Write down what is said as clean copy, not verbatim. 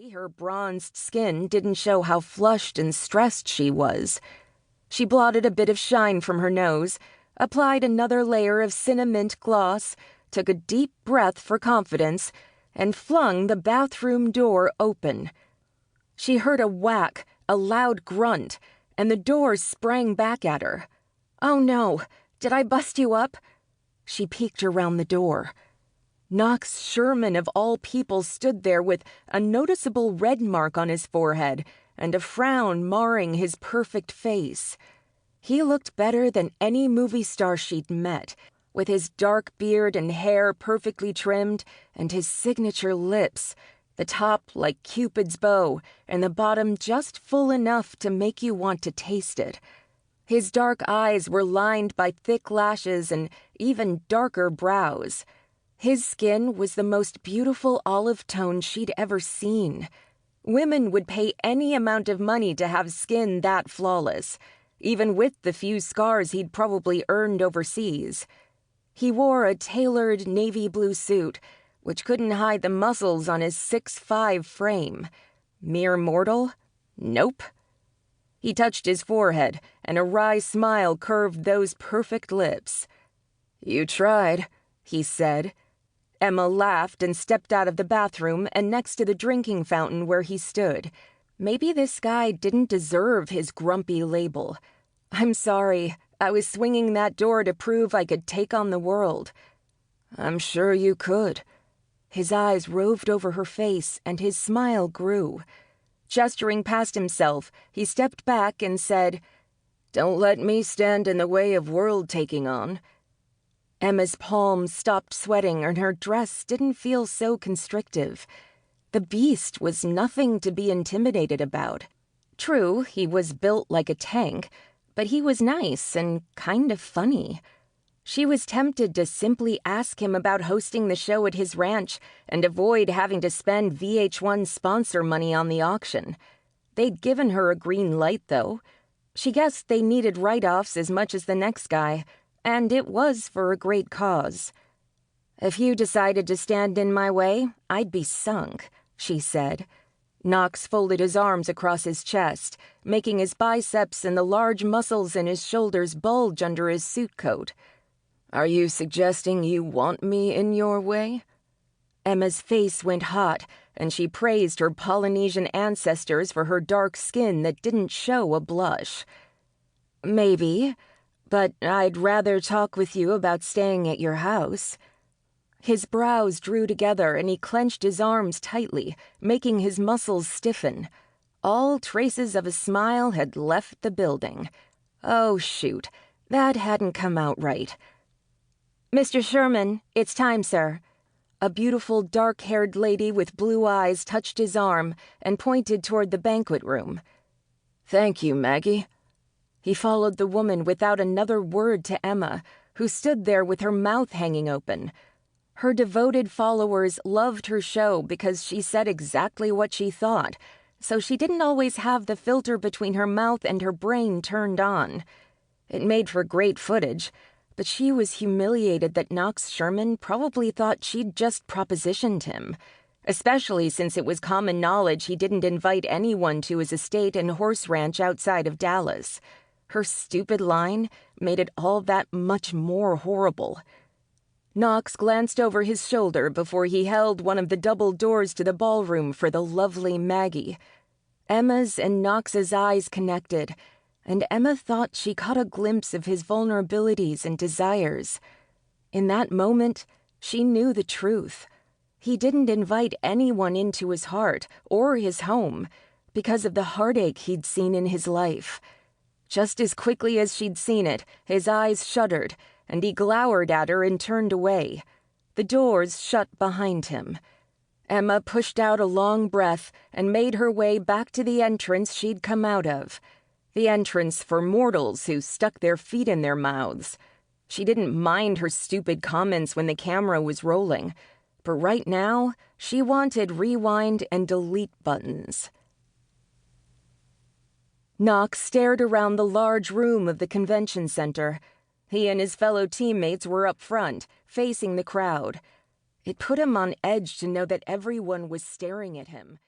Maybe her bronzed skin didn't show how flushed and stressed she was. She blotted a bit of shine from her nose, applied another layer of cinnamint gloss, took a deep breath for confidence, and flung the bathroom door open. She heard a whack, a loud grunt, and the door sprang back at her. "Oh no, did I bust you up?" She peeked around the door. Knox Sherman of all people stood there with a noticeable red mark on his forehead and a frown marring his perfect face. He looked better than any movie star she'd met, with his dark beard and hair perfectly trimmed and his signature lips, the top like Cupid's bow and the bottom just full enough to make you want to taste it. His dark eyes were lined by thick lashes and even darker brows. His skin was the most beautiful olive tone she'd ever seen. Women would pay any amount of money to have skin that flawless, even with the few scars he'd probably earned overseas. He wore a tailored navy blue suit, which couldn't hide the muscles on his 6'5" frame. Mere mortal? Nope. He touched his forehead, and a wry smile curved those perfect lips. "You tried," he said. Emma laughed and stepped out of the bathroom and next to the drinking fountain where he stood. Maybe this guy didn't deserve his grumpy label. "I'm sorry. I was swinging that door to prove I could take on the world." "I'm sure you could." His eyes roved over her face, and his smile grew. Gesturing past himself, he stepped back and said, "Don't let me stand in the way of world-taking on." Emma's palms stopped sweating and her dress didn't feel so constrictive. The beast was nothing to be intimidated about. True, he was built like a tank, but he was nice and kind of funny. She was tempted to simply ask him about hosting the show at his ranch and avoid having to spend VH1 sponsor money on the auction. They'd given her a green light, though. She guessed they needed write-offs as much as the next guy, and it was for a great cause. "If you decided to stand in my way, I'd be sunk," she said. Knox folded his arms across his chest, making his biceps and the large muscles in his shoulders bulge under his suit coat. "Are you suggesting you want me in your way?" Emma's face went hot, and she praised her Polynesian ancestors for her dark skin that didn't show a blush. "Maybe, but I'd rather talk with you about staying at your house." His brows drew together and he clenched his arms tightly, making his muscles stiffen. All traces of a smile had left the building. Oh, shoot, that hadn't come out right. "Mr. Sherman, it's time, sir." A beautiful dark-haired lady with blue eyes touched his arm and pointed toward the banquet room. "Thank you, Maggie." He followed the woman without another word to Emma, who stood there with her mouth hanging open. Her devoted followers loved her show because she said exactly what she thought, so she didn't always have the filter between her mouth and her brain turned on. It made for great footage, but she was humiliated that Knox Sherman probably thought she'd just propositioned him, especially since it was common knowledge he didn't invite anyone to his estate and horse ranch outside of Dallas. Her stupid line made it all that much more horrible. Knox glanced over his shoulder before he held one of the double doors to the ballroom for the lovely Maggie. Emma's and Knox's eyes connected, and Emma thought she caught a glimpse of his vulnerabilities and desires. In that moment, she knew the truth. He didn't invite anyone into his heart or his home because of the heartache he'd seen in his life. Just as quickly as she'd seen it, his eyes shuddered, and he glowered at her and turned away. The doors shut behind him. Emma pushed out a long breath and made her way back to the entrance she'd come out of. The entrance for mortals who stuck their feet in their mouths. She didn't mind her stupid comments when the camera was rolling, but right now, she wanted rewind and delete buttons. Knox stared around the large room of the convention center. He and his fellow teammates were up front, facing the crowd. It put him on edge to know that everyone was staring at him.